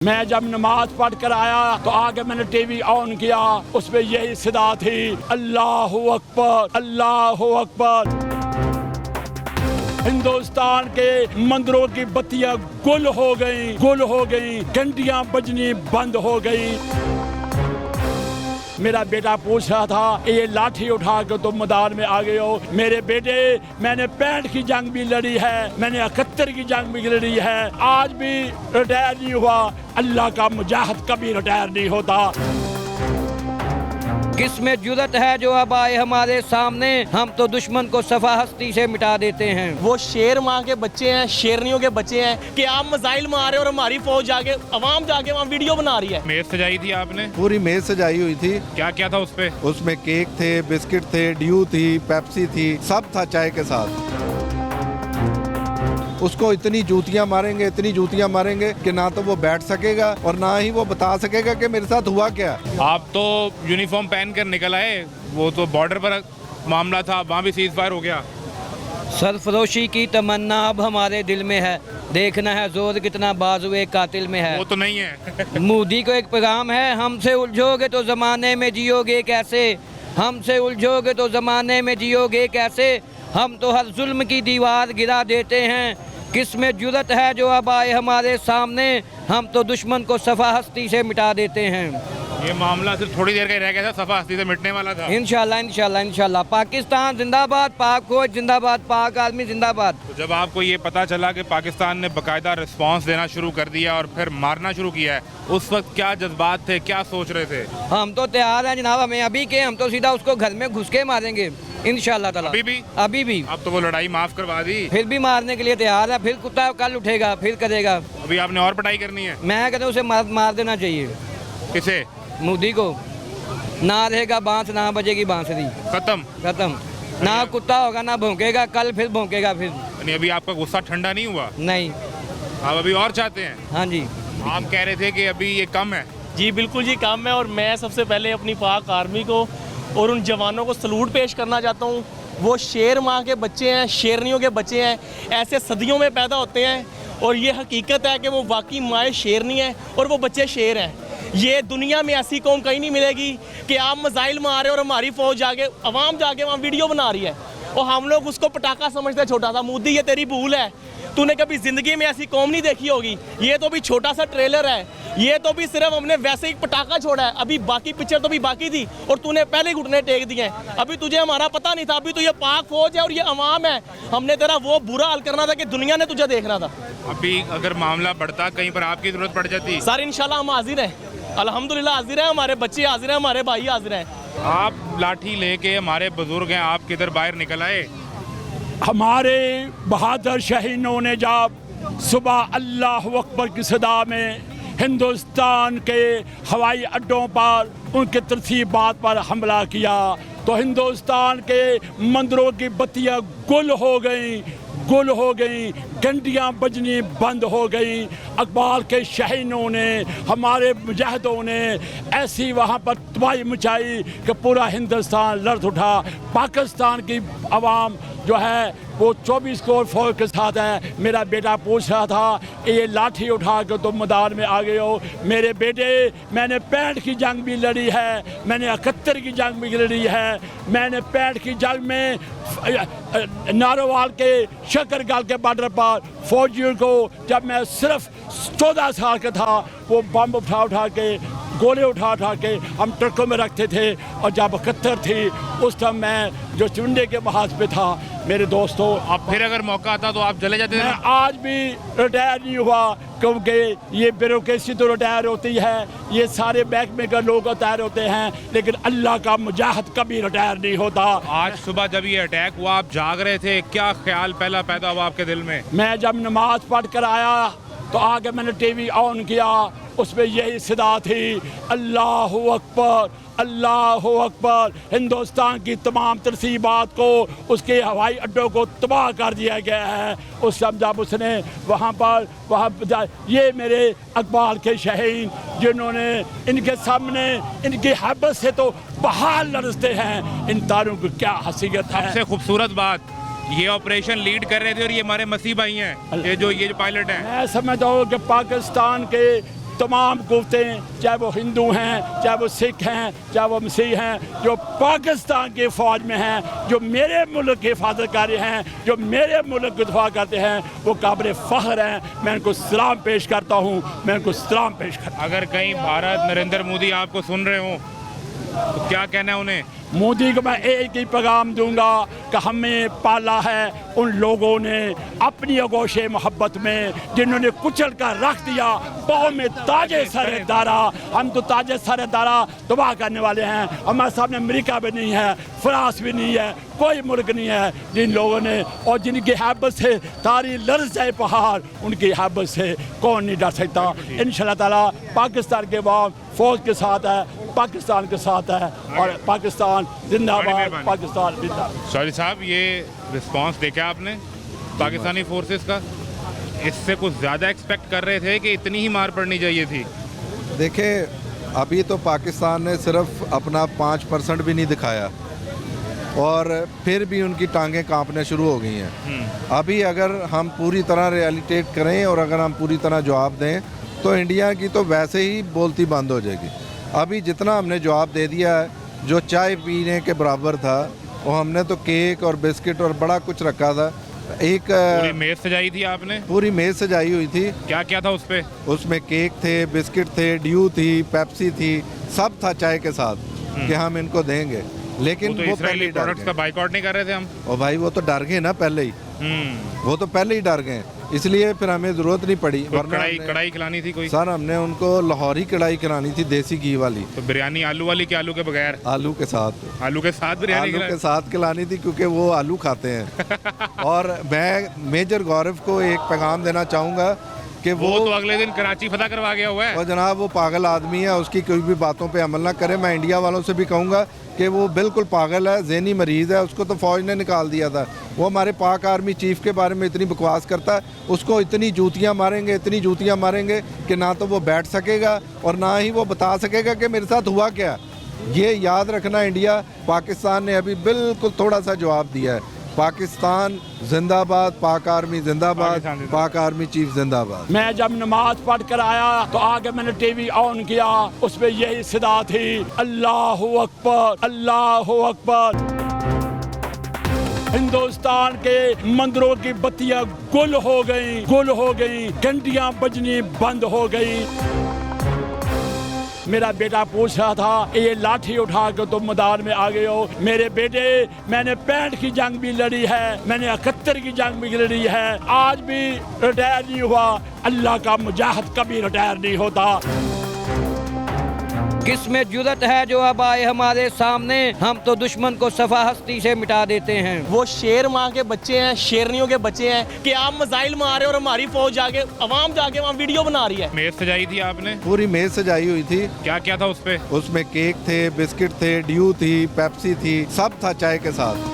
मैं जब नमाज पढ़ कर आया तो आगे मैंने टीवी ऑन किया, उसमें यही सदा थी, अल्लाह अकबर अल्लाह अकबर। हिंदुस्तान के मंदिरों की बत्तियां गुल हो गई, घंटियां बजनी बंद हो गई। मेरा बेटा पूछ रहा था ये लाठी उठा कर तुम मैदान में आ गए हो। मेरे बेटे, मैंने 65 की जंग भी लड़ी है, मैंने 71 की जंग भी लड़ी है, आज भी रिटायर नहीं हुआ। अल्लाह का मुजाहिद कभी रिटायर नहीं होता। किसमें जुर्रत है जो अब आए हमारे सामने, हम तो दुश्मन को सफा हस्ती से मिटा देते हैं। वो शेर माँ के बच्चे हैं, शेरनियों के बच्चे हैं कि आप मिसाइल मार रहे हो और हमारी फौज जाके अवाम जाके वहाँ वीडियो बना रही है। मेज सजाई थी आपने? पूरी मेज सजाई हुई थी। क्या क्या था उस पे? उसमें केक थे, बिस्किट थे, ड्यू थी, पेप्सी थी, सब था चाय के साथ। उसको इतनी जूतियां मारेंगे कि ना तो वो बैठ सकेगा और ना ही वो बता सकेगा कि मेरे साथ हुआ क्या। आप तो यूनिफॉर्म पहन कर निकल आए, वो तो बॉर्डर पर मामला था, वहाँ भी सीज फायर हो गया। सरफरोशी की तमन्ना अब हमारे दिल में है, देखना है जोर कितना बाजुए कातिल में है। वो तो नहीं है। मोदी को एक पैगाम है, हमसे उलझोगे तो जमाने में जियोगे कैसे, हमसे उलझोगे तो जमाने में जियोगे कैसे, हम तो हर जुल्म की दीवार गिरा देते हैं। किसमें जुर्रत है जो अब आए हमारे सामने, हम तो दुश्मन को सफा हस्ती से मिटा देते हैं। ये मामला सिर्फ थोड़ी देर का ही रह गया था, सफा हस्ती से मिटने वाला था। इंशाल्लाह इंशाल्लाह इंशाल्लाह। पाकिस्तान जिंदाबाद, पाक फौज जिंदाबाद, पाक आर्मी जिंदाबाद। तो जब आपको ये पता चला कि पाकिस्तान ने बाकायदा रिस्पांस देना शुरू कर दिया और फिर मारना शुरू किया है, उस वक्त क्या जज्बात थे, क्या सोच रहे थे? हम तो तैयार हैं जनाब, हमें अभी के, हम तो सीधा उसको घर में घुस के मारेंगे इंशाल्लाह ताला। अभी भी अब तो वो लड़ाई माफ करवा दी, फिर भी मारने के लिए तैयार है। फिर कुत्ता कल उठेगा, फिर करेगा। अभी आपने और पिटाई करनी है? मैं कहता हूँ उसे मार देना चाहिए। किसे? मोदी को। ना रहेगा बांस, ना बजेगी बांसुरी, खत्म। ना कुत्ता होगा, ना भौंकेगा, कल फिर भौंकेगा फिर। नहीं, अभी आपका गुस्सा ठंडा नहीं हुआ? नहीं। आप अभी और चाहते हैं? हाँ जी। आप कह रहे थे कि अभी ये कम है। जी बिल्कुल जी, कम है। और मैं सबसे पहले अपनी पाक आर्मी को और उन जवानों को सलूट पेश करना चाहता हूँ। वो शेर माँ के बच्चे हैं, शेरनियों के बच्चे हैं, ऐसे सदियों में पैदा होते हैं और ये हकीकत है कि वो वाकई माएँ शेरनी हैं और वो बच्चे शेर हैं। ये दुनिया में ऐसी कौम कहीं नहीं मिलेगी कि आप मिसाइल मार रहे हो और हमारी फौज जाके अवाम जाके वहाँ वीडियो बना रही है और हम लोग उसको पटाखा समझते हैं छोटा सा। मोदी, ये तेरी भूल है, तूने कभी ज़िंदगी में ऐसी कौम नहीं देखी होगी। ये तो भी छोटा सा ट्रेलर है, ये तो भी सिर्फ हमने वैसे ही पटाखा छोड़ा है, अभी बाकी पिक्चर तो भी बाकी थी और तूने पहले घुटने टेक दिए हैं। अभी तुझे हमारा पता नहीं था, अभी तो ये पाक फौज है और ये अवाम है। हमने तेरा वो बुरा हाल करना था कि दुनिया ने तुझे देखना था। अभी अगर मामला बढ़ता, कहीं पर आपकी जरूरत पड़ जाती? सर इंशाल्लाह हम हाजिर हैं, अल्हम्दुलिल्लाह हाजिर हैं, हमारे बच्चे हाजिर हैं, हमारे भाई हाजिर हैं। आप लाठी लेके, हमारे बुजुर्ग हैं, आप किधर बाहर निकल आए? हमारे बहादुर शहीदों ने जब सुबह अल्लाह अकबर की सदा में हिंदुस्तान के हवाई अड्डों पर उनके तरतीबात पर हमला किया तो हिंदुस्तान के मंदिरों की बत्तियां गुल हो गई, घंटियां बजनी बंद हो गई। अकबर के शहीदों ने, हमारे मुजाहिदों ने ऐसी वहाँ पर तबाही मचाई कि पूरा हिंदुस्तान लर्ज़ उठा। पाकिस्तान की आवाम जो है वो 24 करोड़ फौज के साथ है। मेरा बेटा पूछ रहा था ये लाठी उठा कर तुम मैदान में आ गए हो। मेरे बेटे, मैंने 65 की जंग भी लड़ी है, मैंने 71 की जंग भी लड़ी है, मैंने 65 की जंग में नारोवाल के शकरगल के बॉर्डर पर फौजियों को, जब मैं सिर्फ 14 साल का था, वो बम उठा के, गोले उठा के हम ट्रकों में रखते थे। और जब 71 थी उस टाइम मैं जो चुंडे के महाज पे था। मेरे दोस्तों, अब फिर अगर मौका आता तो आप चले जाते? मैं आज भी रिटायर नहीं हुआ क्योंकि ये ब्यूरोक्रेसी तो रिटायर होती है, ये सारे महकमे के लोग रिटायर होते हैं, लेकिन अल्लाह का मुजाहिद कभी रिटायर नहीं होता। आज सुबह जब ये अटैक हुआ, आप जाग रहे थे, क्या ख्याल पहला पैदा हुआ आपके दिल में? मैं जब नमाज पढ़ कर आया तो आगे मैंने टीवी ऑन किया, उसमें यही सदा थी, अल्लाह अकबर अल्लाह अकबर। हिंदुस्तान की तमाम तरतीबात को, उसके हवाई अड्डों को तबाह कर दिया गया है। उस समय जब उसने वहाँ ये मेरे अकबर के शहीद जिन्होंने, इनके सामने इनकी हैबत से तो पहाड़ लरसते हैं, इन तारों की क्या हसीयत है। सबसे खूबसूरत बात, ये ऑपरेशन लीड कर रहे थे और ये हमारे मसीह भाई हैं, ये जो पायलट हैं। मैं समझता हूँ कि पाकिस्तान के तमाम कुव्वतें, चाहे वो हिंदू हैं, चाहे वो सिख हैं, चाहे वो मसीह हैं, जो पाकिस्तान की फ़ौज में हैं, जो मेरे मुल्क की हिफाजत कर रहे हैं, जो मेरे मुल्क की दफा करते हैं, वो काबिल फ़ख्र हैं। मैं उनको सलाम पेश करता हूँ, मैं उनको सलाम पेश करता हूँ। अगर कहीं भारत नरेंद्र मोदी आपको सुन रहे हो तो क्या कहना है उन्हें? मोदी को मैं एक ही पैगाम दूंगा कि हमें पाला है उन लोगों ने अपनी आगोश मोहब्बत में, जिन्होंने कुचल कर रख दिया पाँव में ताजे सर दारा। हम तो ताजे सर दारा तबाह करने वाले हैं। हमारे सामने अमेरिका भी नहीं है, फ्रांस भी नहीं है, कोई मुल्क नहीं है जिन लोगों ने और जिनकी हैबत से तारी लर्ज जाए पहाड़, उनकी हैबत से कौन नहीं डर सकता। इंशाल्लाह ताला पाकिस्तान के बाद फौज के साथ है, पाकिस्तान के साथ है और पाकिस्तान जिंदाबाद, पाकिस्तान जिंदाबाद। शौरी साहब, ये रिस्पांस देखा आपने पाकिस्तानी फोर्सेस का? इससे कुछ ज़्यादा एक्सपेक्ट कर रहे थे कि इतनी ही मार पड़नी चाहिए थी? देखें, अभी तो पाकिस्तान ने सिर्फ अपना 5% भी नहीं दिखाया और फिर भी उनकी टांगें कांपने शुरू हो गई हैं। अभी अगर हम पूरी तरह रियलिटेट करें और अगर हम पूरी तरह जवाब दें तो इंडिया की तो वैसे ही बोलती बंद हो जाएगी। अभी जितना हमने जवाब दे दिया है, जो चाय पीने के बराबर था, वो हमने तो केक और बिस्किट और बड़ा कुछ रखा था। एक पूरी मेज सजाई थी आपने? पूरी मेज सजाई हुई थी। क्या क्या था उस पे? उसमें केक थे, बिस्किट थे, ड्यू थी, पेप्सी थी, सब था चाय के साथ कि हम इनको देंगे। लेकिन तो वो इजरायली पहले डर प्रोडक्ट्स का गए। बाइकआउट नहीं कर रहे थे हम? और भाई वो तो डर गए ना पहले ही, वो तो पहले ही डर गए, इसलिए फिर हमें ज़रूरत नहीं पड़ी। तो वरना कढ़ाई हमने- कढ़ाई खिलानी थी कोई? सर हमने उनको लाहौरी कढ़ाई खिलानी थी, देसी घी वाली, तो बिरयानी आलू वाली कि आलू के बगैर? आलू के साथ। आलू के साथ बिरयानी आलू के खिलाई? साथ खिलानी थी क्योंकि वो आलू खाते हैं। और मैं मेजर गौरव को एक पैगाम देना चाहूँगा कि वो तो अगले दिन कराची फतह करवा गया हुआ है। और जनाब वो पागल आदमी है, उसकी कोई भी बातों पे अमल ना करे। मैं इंडिया वालों से भी कहूँगा कि वो बिल्कुल पागल है, ज़हनी मरीज़ है। उसको तो फ़ौज ने निकाल दिया था। वो हमारे पाक आर्मी चीफ़ के बारे में इतनी बकवास करता है, उसको इतनी जूतियाँ मारेंगे, इतनी जूतियाँ मारेंगे कि ना तो वो बैठ सकेगा और ना ही वो बता सकेगा कि मेरे साथ हुआ क्या। ये याद रखना, इंडिया पाकिस्तान ने अभी बिल्कुल थोड़ा सा जवाब दिया है। पाकिस्तान जिंदाबाद, पाक आर्मी जिंदाबाद, पाकिस्तान जिंदाबाद। पाक आर्मी चीफ जिंदाबाद। मैं जब नमाज पढ़ कर आया तो आगे मैंने टीवी ऑन किया, उसमें यही सदा थी, अल्लाह अकबर, अल्लाह अकबर। हिंदुस्तान के मंदिरों की बत्तियां गुल हो गई, गुल हो गई, घंटियां बजनी बंद हो गई। मेरा बेटा पूछ रहा था, ये लाठी उठा कर तुम मैदान में आ गए हो। मेरे बेटे, मैंने 65 की जंग भी लड़ी है, मैंने 71 की जंग भी लड़ी है, आज भी रिटायर नहीं हुआ। अल्लाह का मुजाहिद कभी रिटायर नहीं होता। किसमें जुर्रत है जो अब आए हमारे सामने, हम तो दुश्मन को सफा हस्ती से मिटा देते हैं। वो शेर माँ के बच्चे हैं, शेरनियों के बच्चे हैं कि आप मिसाइल मार रहे हो और हमारी फौज जाके अवाम जाके वहाँ वीडियो बना रही है। मेज सजाई थी आपने? पूरी मेज सजाई हुई थी। क्या क्या था उस पे? उसमें केक थे, बिस्किट थे, ड्यू थी, पेप्सी थी, सब था चाय के साथ।